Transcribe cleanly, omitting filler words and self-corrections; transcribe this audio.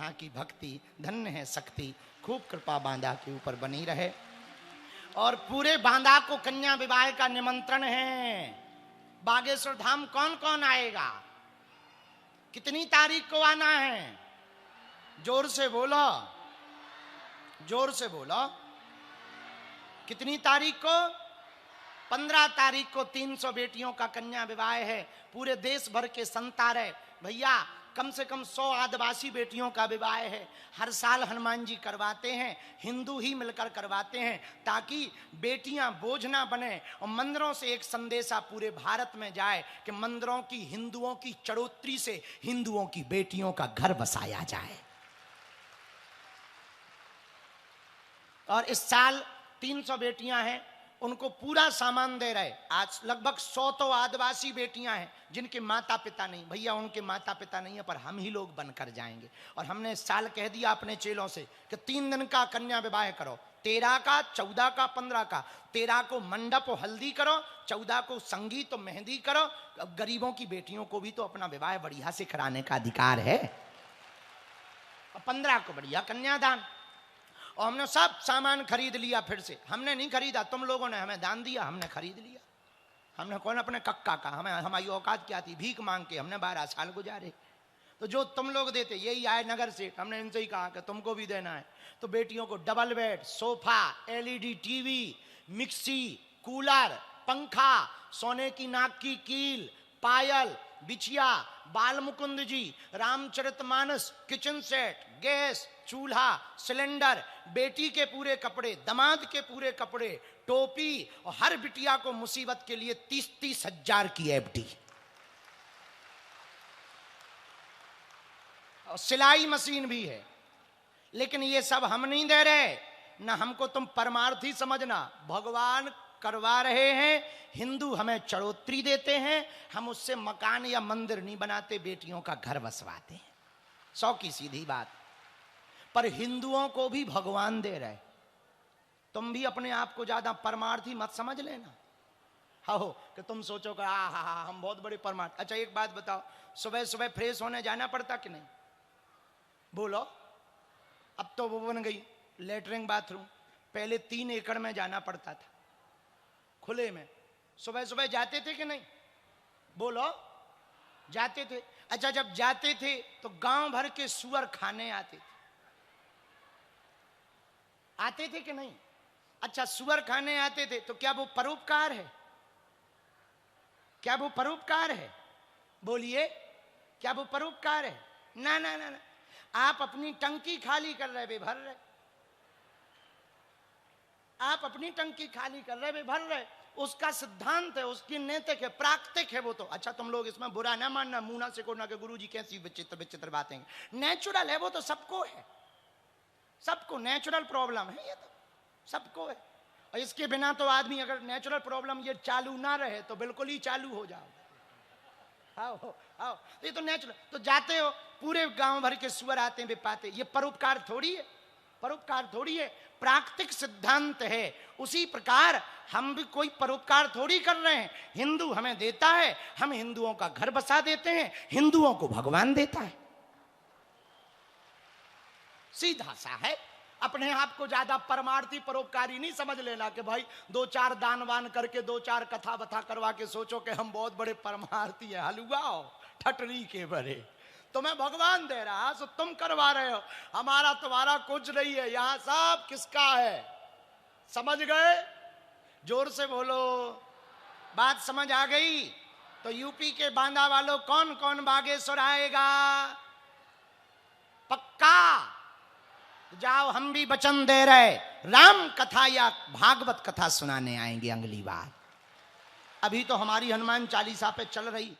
यहाँ की भक्ति, धन्य है शक्ति, खूब कृपा बांदा के ऊपर बनी रहे। और पूरे बांदा को कन्या विवाह का निमंत्रण है। बागेश्वर धाम कौन कौन आएगा? कितनी तारीख को आना है? जोर से बोलो, जोर से बोलो। कितनी तारीख को? 15 तारीख को 300 बेटियों का कन्या विवाह है। पूरे देश भर के संत आ रहे भैया। कम से कम 100 आदिवासी बेटियों का विवाह है। हर साल हनुमान जी करवाते हैं, हिंदू ही मिलकर करवाते हैं, ताकि बेटियां बोझ ना बने। और मंदिरों से एक संदेशा पूरे भारत में जाए कि मंदिरों की, हिंदुओं की चढ़ोतरी से हिंदुओं की बेटियों का घर बसाया जाए। और इस साल 300 बेटियां हैं, उनको पूरा सामान दे रहे। आज लगभग 100 तो आदिवासी बेटियां हैं जिनके माता पिता नहीं। भैया उनके माता पिता नहीं है, पर हम ही लोग बनकर जाएंगे। और हमने इस साल कह दिया अपने चेलों से कि 3 दिन का कन्या विवाह करो। 13 का, 14 का, 15 का। 13 को मंडप और हल्दी करो, 14 को संगीत और मेहंदी करो। अब गरीबों की बेटियों को भी तो अपना विवाह बढ़िया से कराने का अधिकार है। और 15 को बढ़िया कन्यादान। और हमने सब सामान खरीद लिया। फिर से हमने नहीं खरीदा, तुम लोगों ने हमें दान दिया, हमने खरीद लिया। हमने कौन अपने कक्का का, हमें हमारी औकात क्या थी? भीख मांग के हमने 12 साल गुजारे। तो जो तुम लोग देते, यही आए नगर से, हमने इनसे ही कहा कि तुमको भी देना है। तो बेटियों को double bed, sofa, LED TV, mixie, cooler, पंखा, सोने की नाक की कील, पायल, बिछिया, बाल मुकुंद जी, रामचरितमानस, किचन सेट, गैस, चूल्हा, सिलेंडर, बेटी के पूरे कपड़े, दामाद के पूरे कपड़े, टोपी। और हर बिटिया को मुसीबत के लिए 30-30 हजार की एफडी। और सिलाई मशीन भी है। लेकिन ये सब हम नहीं दे रहे ना। हमको तुम परमार्थी समझना, भगवान करवा रहे हैं। हिंदू हमें चढ़ोतरी देते हैं, हम उससे मकान या मंदिर नहीं बनाते, बेटियों का घर बसवाते हैं। 100 की सीधी बात। पर हिंदुओं को भी भगवान दे रहे। तुम भी अपने आप को ज्यादा परमार्थी मत समझ लेना। हो कि तुम सोचो कि हम बहुत बड़े परमार्थ। अच्छा एक बात बताओ, सुबह सुबह फ्रेश होने जाना पड़ता कि नहीं? बोलो। अब तो वो बन गई लेटरिन बाथरूम। पहले 3 एकड़ में जाना पड़ता था, खुले में। सुबह सुबह जाते थे कि नहीं? बोलो। जाते थे। अच्छा जब जाते थे तो गांव भर के सुअर खाने आते थे। आते थे कि नहीं? अच्छा सुअर खाने आते थे तो क्या वो परोपकार है? क्या वो परोपकार है? बोलिए, क्या वो परोपकार है? ना ना ना ना। आप अपनी टंकी खाली कर रहे, वे भर रहे। आप अपनी टंकी खाली कर रहे, वे भर रहे। उसका सिद्धांत है, उसकी नैतिक है, प्राकृतिक है वो तो। अच्छा तुम लोग इसमें बुरा ना मानना, मुंह ना सिकोड़ना कि गुरुजी कैसी विचित्र विचित्र बातें। नेचुरल है वो तो, सबको है, सबको नेचुरल प्रॉब्लम है ये तो, सबको है। और इसके बिना तो आदमी, अगर नेचुरल प्रॉब्लम ये चालू ना रहे तो बिल्कुल ही चालू हो जाओ। आओ आओ, ये तो नेचुरल। तो जाते हो, पूरे गांव भर के सुअर आते हैं, वे पाते। ये परोपकार थोड़ी है, परोपकार थोड़ी है, प्राकृतिक सिद्धांत है। उसी प्रकार हम भी कोई परोपकार थोड़ी कर रहे हैं। हिंदू हमें देता है, हम हिंदुओं का घर बसा देते हैं, हिंदुओं को भगवान देता है। सीधा सा है। अपने आप को ज्यादा परमार्थी परोपकारी नहीं समझ लेना कि भाई 2-4 दान वान करके 2-4 कथा बथा करवा के सोचो कि हम बहुत बड़े परमार्थी हैं। हलुआ ठटरी के बड़े, तुम्हें भगवान दे रहा तो तुम करवा रहे हो। हमारा तुम्हारा कुछ नहीं है, यहां सब किसका है? समझ गए? जोर से बोलो। बात समझ आ गई? तो यूपी के बांदा वालों, कौन कौन बागेश्वर आएगा? पक्का? जाओ, हम भी वचन दे रहे, राम कथा या भागवत कथा सुनाने आएंगे अगली बार। अभी तो हमारी हनुमान चालीसा पे चल रही।